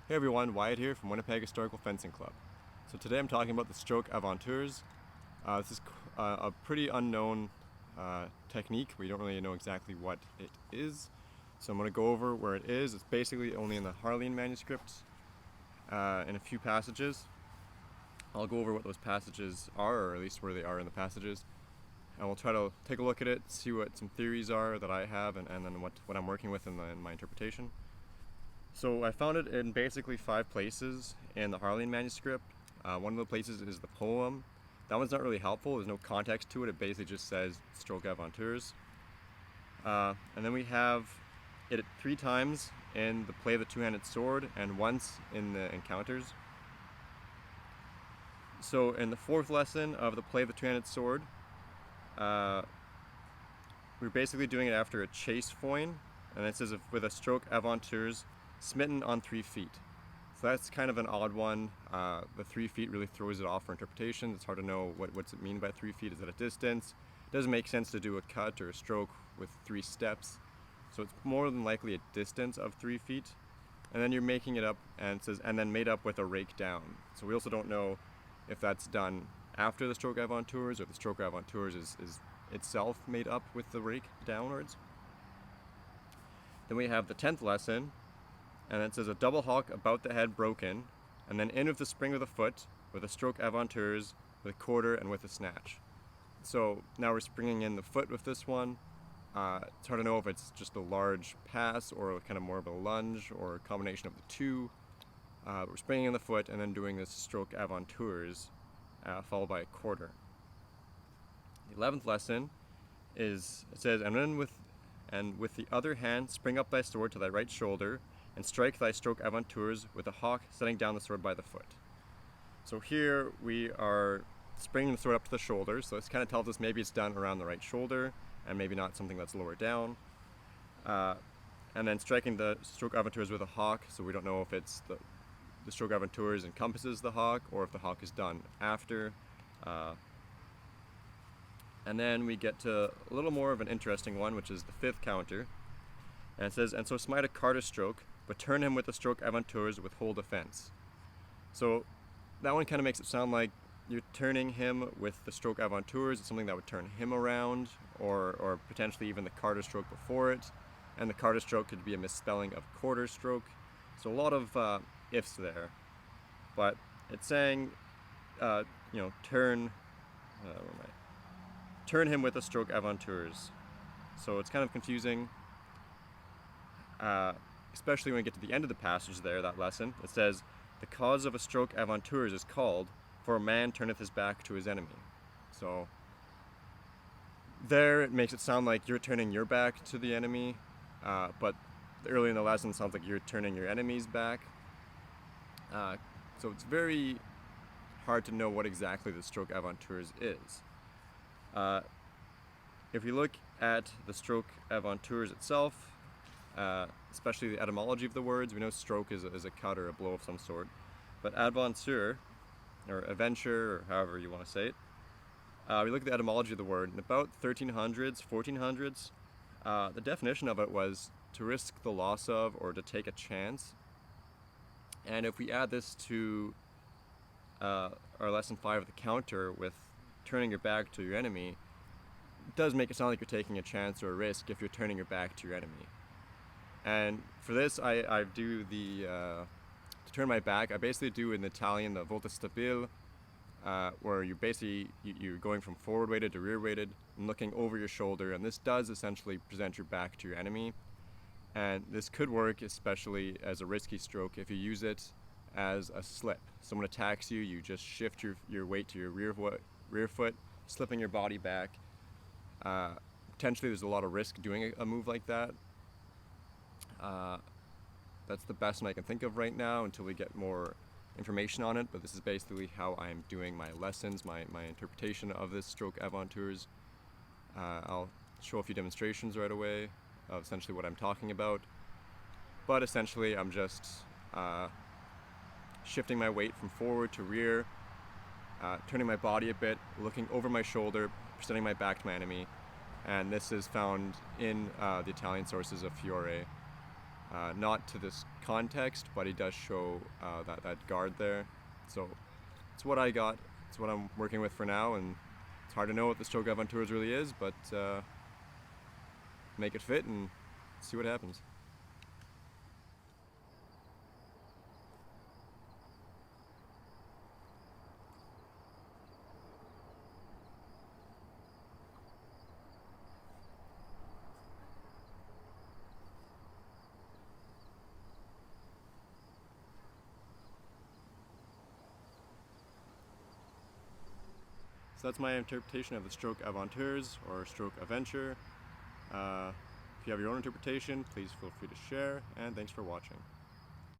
Hey everyone, Wyatt here from Winnipeg Historical Fencing Club. So today I'm talking about the stroke Aventurs. This is a pretty unknown technique. We don't really know exactly what it is. So I'm going to go over where it is. It's basically only in the Harleian manuscript in a few passages. I'll go over what those passages are, or at least where they are in the passages. And we'll try to take a look at it, see what some theories are that I have, and then what I'm working with in my interpretation. So I found it in basically 5 places in the Harleian manuscript. One of the places is the poem. That one's not really helpful. There's no context to it. It basically just says stroke Aventurs. And then we have it 3 times in the play of the two-handed sword and once in the encounters. So in the 4th lesson of the play of the two-handed sword, we're basically doing it after a chase foin, and it says with a stroke Aventurs smitten on 3 feet. So that's kind of an odd one. The 3 feet really throws it off for interpretation. It's hard to know what's it mean by 3 feet. Is it a distance? It doesn't make sense to do a cut or a stroke with 3 steps. So it's more than likely a distance of 3 feet. And then you're making it up, and it says, and then made up with a rake down. So we also don't know if that's done after the stroke Aventurs, or if the stroke Aventurs is itself made up with the rake downwards. Then we have the 10th lesson, and it says a double hawk about the head broken, and then in with the spring of the foot, with a stroke Aventurs, with a quarter, and with a snatch. So now we're springing in the foot with this one. It's hard to know if it's just a large pass or kind of more of a lunge or a combination of the two. We're springing in the foot and then doing this stroke Aventurs, followed by a quarter. The 11th lesson is, it says, and with the other hand spring up thy sword to thy right shoulder, and strike thy stroke Aventurs with a hawk setting down the sword by the foot. So here we are springing the sword up to the shoulder, so this kind of tells us maybe it's done around the right shoulder, and maybe not something that's lower down. And then striking the stroke Aventurs with a hawk, so we don't know if it's the stroke Aventurs encompasses the hawk, or if the hawk is done after. And then we get to a little more of an interesting one, which is the 5th counter. And it says, and so smite a Carter stroke, but turn him with the stroke Aventurs with whole defense. So that one kind of makes it sound like you're turning him with the stroke Aventurs. It's something that would turn him around, or potentially even the Carter stroke before it. And the Carter stroke could be a misspelling of quarter stroke. So a lot of ifs there. But it's saying, turn him with the stroke Aventurs. So it's kind of confusing. Especially when we get to the end of the passage there, that lesson. It says, the cause of a stroke Aventurs is called, for a man turneth his back to his enemy. So there it makes it sound like you're turning your back to the enemy, but early in the lesson it sounds like you're turning your enemy's back. So it's very hard to know what exactly the stroke Aventurs is. If we look at the stroke Aventurs itself, especially the etymology of the words, we know stroke is a cut or a blow of some sort. But Aventure, or adventure, or however you want to say it, we look at the etymology of the word. In about 1300s, 1400s, the definition of it was to risk the loss of, or to take a chance. And if we add this to our lesson 5 of the counter with turning your back to your enemy, it does make it sound like you're taking a chance or a risk if you're turning your back to your enemy. And for this, I do to turn my back, I basically do in Italian the volta stabile, where you're going from forward weighted to rear weighted and looking over your shoulder, and this does essentially present your back to your enemy. And this could work especially as a risky stroke if you use it as a slip. Someone attacks you, you just shift your weight to your rear foot, slipping your body back. Potentially there's a lot of risk doing a move like that. That's the best one I can think of right now until we get more information on it, but this is basically how I'm doing my lessons, my interpretation of this stroke Aventurs. I'll show a few demonstrations right away of essentially what I'm talking about, but essentially I'm just shifting my weight from forward to rear, turning my body a bit, looking over my shoulder, presenting my back to my enemy, and this is found in the Italian sources of Fiore. Not to this context, but he does show that guard there. So it's what I got. It's what I'm working with for now, and it's hard to know what the stroke Aventurs really is, but make it fit and see what happens. So that's my interpretation of the stroke Aventurs or stroke Adventure. If you have your own interpretation, please feel free to share, and thanks for watching.